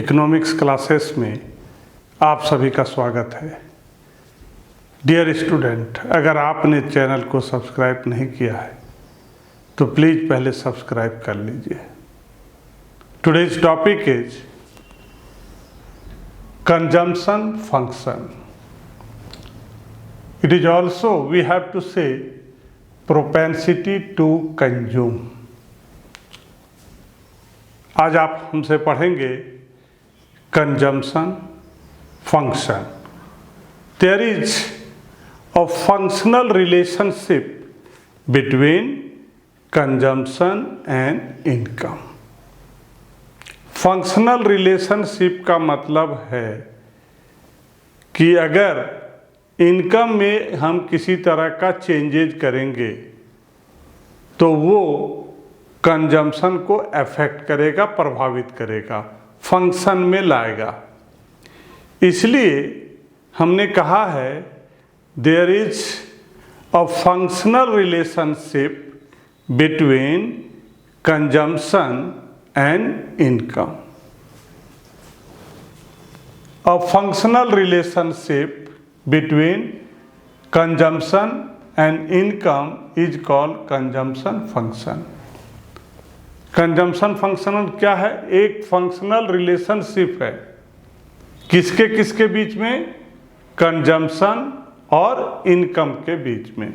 Economics classes में आप सभी का स्वागत है। डियर स्टूडेंट, अगर आपने चैनल को सब्सक्राइब नहीं किया है तो प्लीज़ पहले सब्सक्राइब कर लीजिए। Today's topic is consumption function. It is also we have to say propensity to consume. आज आप हमसे पढ़ेंगे consumption function. There is a functional relationship between consumption and income. Functional relationship का मतलब है कि अगर इनकम में हम किसी तरह का चेंजेज करेंगे तो वो कंजम्पशन को अफेक्ट करेगा, प्रभावित करेगा, फंक्शन में लाएगा। इसलिए हमने कहा है there is a functional relationship between consumption and income. A functional relationship between consumption and income is called consumption function. Consumption functional क्या है? एक फंक्शनल रिलेशनशिप है किसके किसके बीच में? कंजम्पशन और इनकम के बीच में।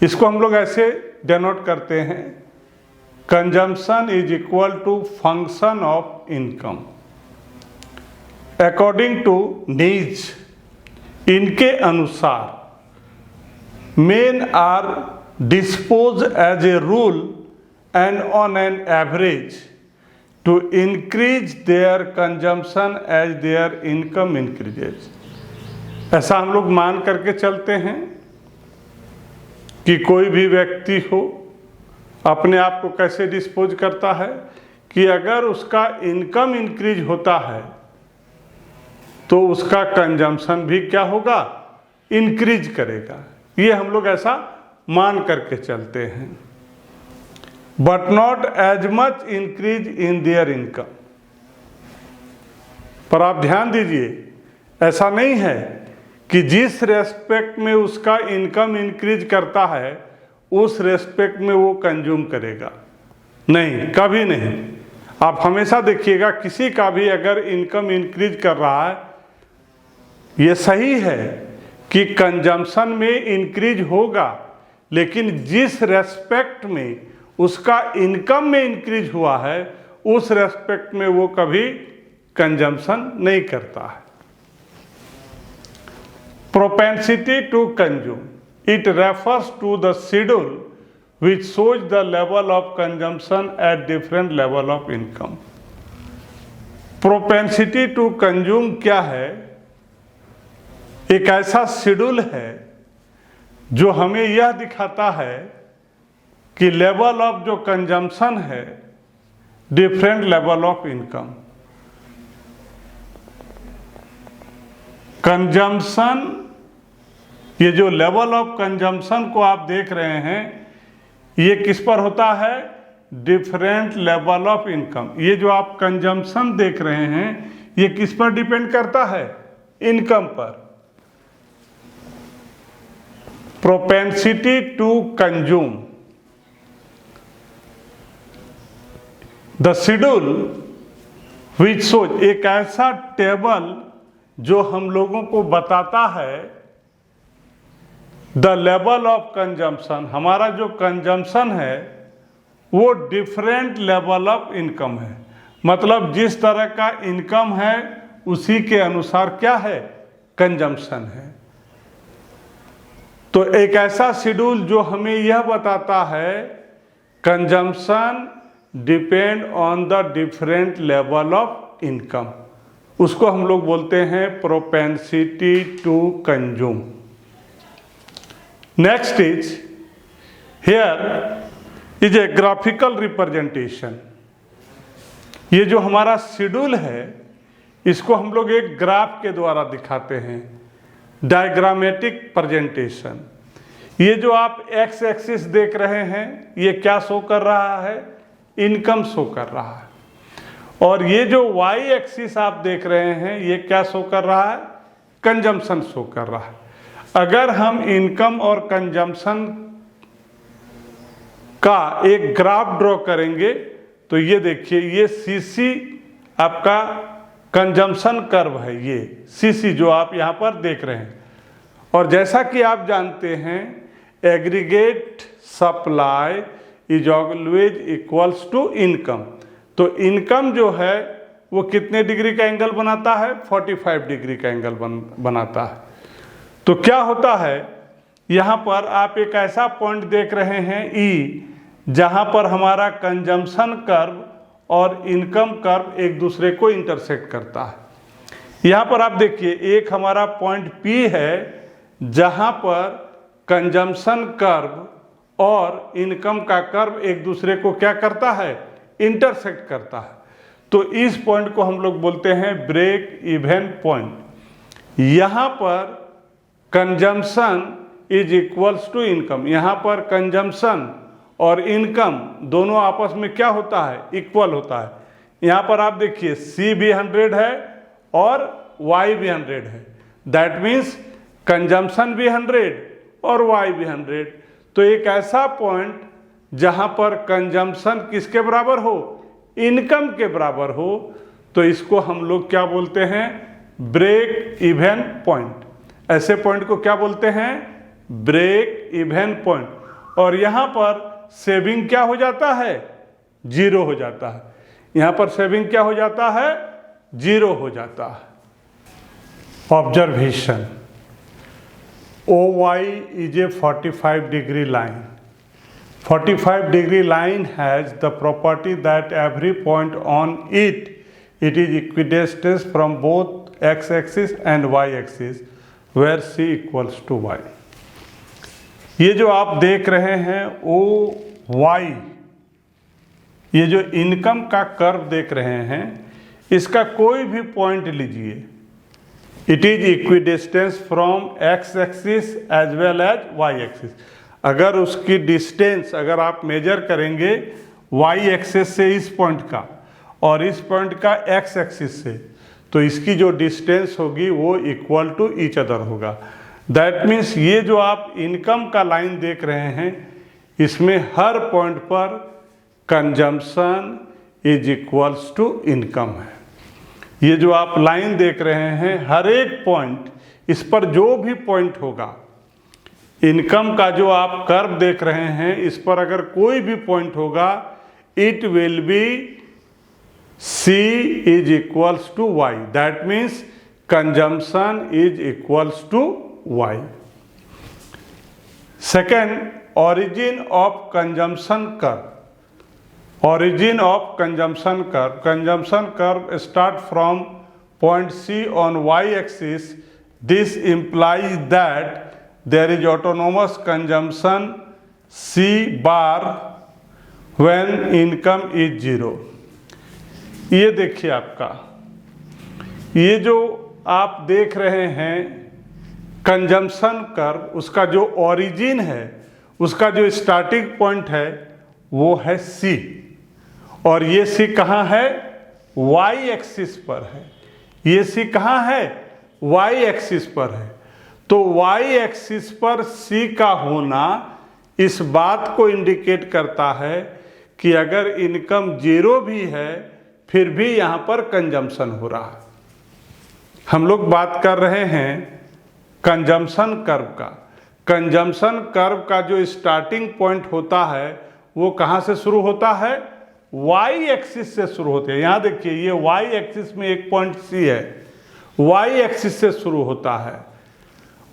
इसको हम लोग ऐसे डेनोट करते हैं, consumption is equal to function of income according to needs. इनके अनुसार men are dispose as a rule and on an average to increase their consumption as their income increases। ऐसा हम लोग मान करके चलते हैं कि कोई भी व्यक्ति हो अपने आप को कैसे डिस्पोज करता है कि अगर उसका इनकम इंक्रीज होता है तो उसका कंजम्पशन भी क्या होगा? इंक्रीज करेगा। ये हम लोग ऐसा मान करके चलते हैं। But not as much increase in their income. पर आप ध्यान दीजिए, ऐसा नहीं है कि जिस रेस्पेक्ट में उसका इनकम इंक्रीज करता है उस रेस्पेक्ट में वो कंज्यूम करेगा, नहीं, कभी नहीं। आप हमेशा देखिएगा किसी का भी अगर इनकम इंक्रीज कर रहा है, ये सही है कि कंजम्पशन में इंक्रीज होगा, लेकिन जिस रेस्पेक्ट में उसका इनकम में इंक्रीज हुआ है उस रेस्पेक्ट में वो कभी कंजम्पशन नहीं करता है। Propensity to consume, it refers to the schedule which shows the level of consumption at different level of income. Propensity to consume क्या है? एक ऐसा शेड्यूल है जो हमें यह दिखाता है कि लेवल ऑफ जो कंजम्पशन है different level of income. Consumption, ये जो लेवल ऑफ कंजम्पशन को आप देख रहे हैं ये किस पर होता है? Different level of income. ये जो आप कंजम्पशन देख रहे हैं ये किस पर डिपेंड करता है? इनकम पर। Propensity to consume, the schedule which shows, एक ऐसा टेबल जो हम लोगों को बताता है द लेवल ऑफ कंजम्पशन, हमारा जो कंजम्पशन है वो डिफरेंट लेवल ऑफ इनकम है। मतलब जिस तरह का इनकम है उसी के अनुसार क्या है? कंजम्पशन है। तो एक ऐसा शेड्यूल जो हमें यह बताता है consumption depend on the different level of income, उसको हम लोग बोलते हैं propensity to consume. Next is here is a graphical representation. ये जो हमारा शेड्यूल है इसको हम लोग एक ग्राफ के द्वारा दिखाते हैं, डायग्रामेटिक प्रेजेंटेशन। ये जो आप एक्स एक्सिस देख रहे हैं ये क्या शो कर रहा है? इनकम शो कर रहा है। और ये जो y एक्सिस आप देख रहे हैं ये क्या शो कर रहा है, कंजम्पशन शो कर रहा है। अगर हम इनकम और कंजम्पशन का एक ग्राफ ड्रॉ करेंगे तो ये देखिए, ये सीसी आपका कंजम्पशन कर्व है, ये सीसी जो आप यहाँ पर देख रहे हैं। और जैसा कि आप जानते हैं aggregate supply is always equals to income. तो इनकम जो है वो कितने डिग्री का एंगल बनाता है, 45 डिग्री का एंगल बनाता है। तो क्या होता है, यहाँ पर आप एक ऐसा पॉइंट देख रहे हैं ई, जहाँ पर हमारा कंजम्पशन कर्व और इनकम कर्व एक दूसरे को इंटरसेक्ट करता है। यहाँ पर आप देखिए एक हमारा पॉइंट पी है जहाँ पर कंजम्पशन कर्व और इनकम का कर्व एक दूसरे को क्या करता है, इंटरसेक्ट करता है। तो इस पॉइंट को हम लोग बोलते हैं ब्रेक इवन पॉइंट। यहाँ पर consumption is equals to income, यहाँ पर कंजम्पशन और इनकम दोनों आपस में क्या होता है, इक्वल होता है। यहाँ पर आप देखिए C भी 100 है और Y भी 100 है, दैट मीन्स कंजम्पशन भी 100 और Y भी 100। तो एक ऐसा पॉइंट जहाँ पर कंजम्पशन किसके बराबर हो, इनकम के बराबर हो, तो इसको हम लोग क्या बोलते हैं, ब्रेक इवन पॉइंट। ऐसे पॉइंट को क्या बोलते हैं, ब्रेक इवन पॉइंट। और यहाँ पर सेविंग क्या हो जाता है, जीरो हो जाता है। यहाँ पर सेविंग क्या हो जाता है, जीरो हो जाता है। Observation, OY is a 45 degree line. 45 degree line has the property that every point on it is equidistant from both x-axis and y-axis where c equals to y. ये जो आप देख रहे हैं OY, ये जो इनकम का कर्व देख रहे हैं, इसका कोई भी पॉइंट लीजिए, it is equidistance from X axis as well as Y axis. अगर उसकी डिस्टेंस अगर आप मेजर करेंगे वाई एक्सिस से इस पॉइंट का और इस पॉइंट का एक्स एक्सिस से, तो इसकी जो डिस्टेंस होगी वो इक्वल टू ईच अदर होगा। दैट मीन्स ये जो आप इनकम का लाइन देख रहे हैं, इसमें हर पॉइंट पर consumption is equals to income है। ये जो आप लाइन देख रहे हैं, हर एक पॉइंट, इस पर जो भी पॉइंट होगा, इनकम का जो आप कर्व देख रहे हैं, इस पर अगर कोई भी पॉइंट होगा, it will be C is equals to Y. That means consumption is equals to Y. Second, origin of consumption curve. Origin of consumption curve. Consumption curve start from point C on y-axis. This implies that there is autonomous consumption C bar when income is 0. ये देखिए आपका, ये जो आप देख रहे हैं consumption curve, उसका जो ओरिजिन है, उसका जो स्टार्टिंग पॉइंट है वो है C, और ये C कहाँ है? Y एक्सिस पर है। ये C कहाँ है? Y एक्सिस पर है। तो Y एक्सिस पर C का होना इस बात को इंडिकेट करता है कि अगर इनकम 0 भी है फिर भी यहाँ पर कंजम्पशन हो रहा है। हम लोग बात कर रहे हैं कंजम्पशन कर्व का। कंजम्पशन कर्व का जो स्टार्टिंग पॉइंट होता है वो कहाँ से शुरू होता है? Y एक्सिस से शुरू होते हैं। यहाँ देखिए, ये Y एक्सिस में एक पॉइंट C है, Y एक्सिस से शुरू होता है,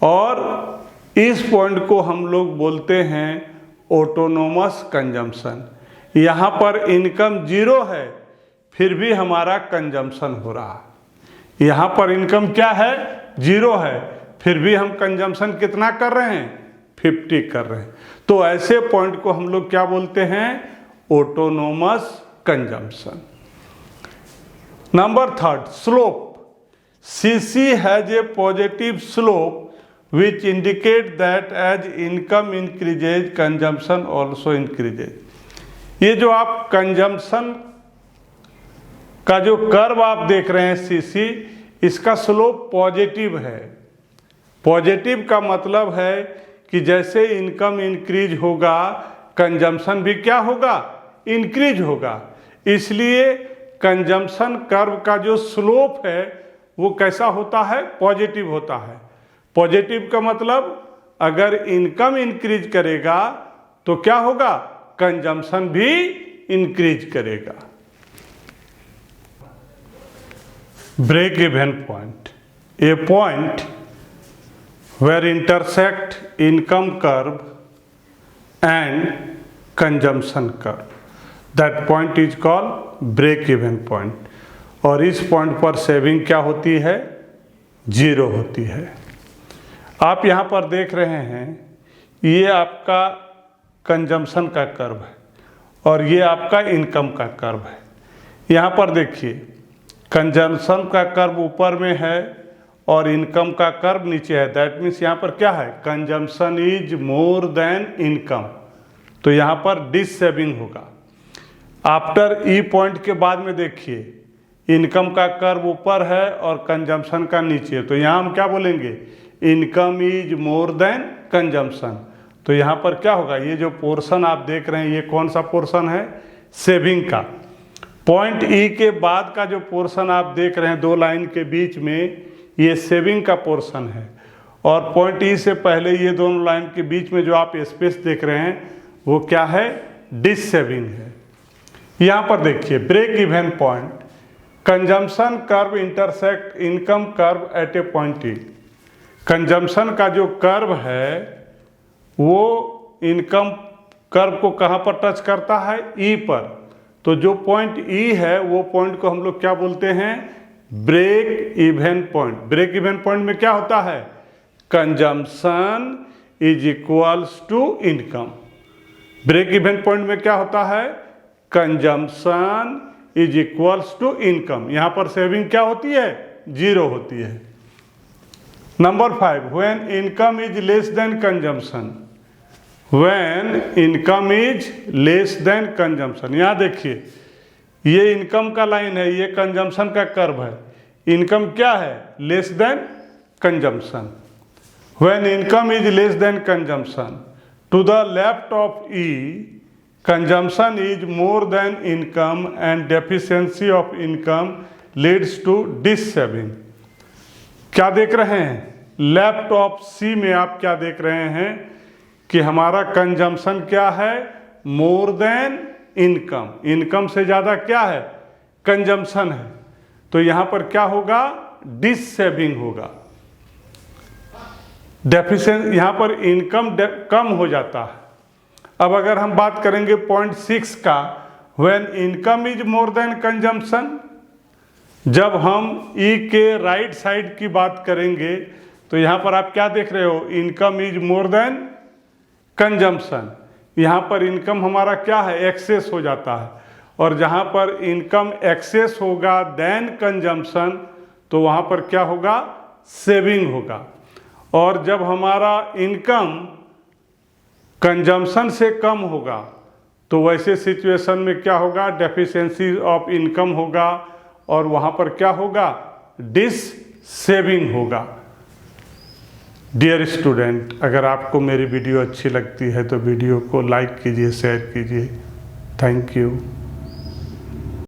और इस पॉइंट को हम लोग बोलते हैं ऑटोनोमस कंजम्पशन। यहाँ पर इनकम 0 है फिर भी हमारा कंजम्पशन हो रहा है। यहाँ पर इनकम क्या है? 0 है, फिर भी हम कंजम्पशन कितना कर रहे हैं? 50 कर रहे हैं। तो ऐसे पॉइंट को हम लोग क्या बोलते हैं? Autonomous consumption. Number 3, slope. CC has a positive slope which indicate that as income increases, consumption also increases. ये जो आप कंजम्पशन का जो कर्व आप देख रहे हैं सीसी, इसका स्लोप पॉजिटिव है। पॉजिटिव का मतलब है कि जैसे इनकम इंक्रीज होगा कंजम्पशन भी क्या होगा, इंक्रीज होगा। इसलिए कंजम्पशन कर्व का जो स्लोप है वो कैसा होता है, पॉजिटिव होता है। पॉजिटिव का मतलब अगर इनकम इंक्रीज करेगा तो क्या होगा, कंजम्पशन भी इंक्रीज करेगा। Break even point, a point where intersect income curve and consumption curve, that point is called break even point। और इस पॉइंट पर सेविंग क्या होती है, जीरो होती है। आप यहाँ पर देख रहे हैं ये आपका कंजम्पशन का कर्व है और ये आपका इनकम का कर्व है। यहाँ पर देखिए कंजम्पशन का कर्व ऊपर में है और इनकम का कर्व नीचे है। दैट मीन्स यहाँ पर क्या है, consumption is more than income, तो यहाँ पर डिस सेविंग होगा। आफ्टर ई पॉइंट के बाद में देखिए इनकम का कर्व ऊपर है और कंजम्पशन का नीचे, तो यहाँ हम क्या बोलेंगे, income is more then consumption. तो यहाँ पर क्या होगा, ये जो पोर्शन आप देख रहे हैं ये कौन सा पोर्शन है, सेविंग का। पॉइंट ई के बाद का जो पोर्शन आप देख रहे हैं दो लाइन के बीच में, ये सेविंग का पोर्शन है। और पॉइंट ई से पहले ये दोनों लाइन के बीच में जो आप स्पेस देख रहे हैं वो क्या है, डिस सेविंग है। यहाँ पर देखिए break even point, consumption curve intersect income curve at a point E. Consumption का जो कर्व है वो इनकम कर्व को कहाँ पर टच करता है, ई पर। तो जो पॉइंट ई है वो पॉइंट को हम लोग क्या बोलते हैं, break even point. Break even point में क्या होता है, consumption is equals to income. Break even point में क्या होता है, consumption is equals to income. यहां पर सेविंग क्या होती है, जीरो होती है। Number 5, when income is less than consumption. When income is less than consumption, यहां देखिए ये इनकम का लाइन है, ये कंजम्पशन का कर्व है। इनकम क्या है, less than consumption. When income is less than consumption, to the left of E consumption is more than income and deficiency of income leads to dissaving. क्या देख रहे हैं, लेफ्ट ऑफ सी में आप क्या देख रहे हैं कि हमारा कंजम्पशन क्या है, मोर देन इनकम। इनकम से ज़्यादा क्या है, कंजम्पशन है। तो यहाँ पर क्या होगा, डिस सेविंग होगा। डेफिशिएंसी, यहाँ पर इनकम कम हो जाता है। अब अगर हम बात करेंगे पॉइंट 6 का, when income is more then consumption, जब हम ई के राइट साइड की बात करेंगे तो यहाँ पर आप क्या देख रहे हो, income is more then consumption. यहाँ पर इनकम हमारा क्या है, एक्सेस हो जाता है। और जहाँ पर इनकम एक्सेस होगा देन कंजम्पशन, तो वहाँ पर क्या होगा, सेविंग होगा। और जब हमारा इनकम कंजम्पशन से कम होगा तो वैसे सिचुएशन में क्या होगा, डेफिशिएंसी ऑफ इनकम होगा और वहाँ पर क्या होगा, डिस सेविंग होगा। डियर स्टूडेंट, अगर आपको मेरी वीडियो अच्छी लगती है तो वीडियो को लाइक कीजिए, शेयर कीजिए। Thank you.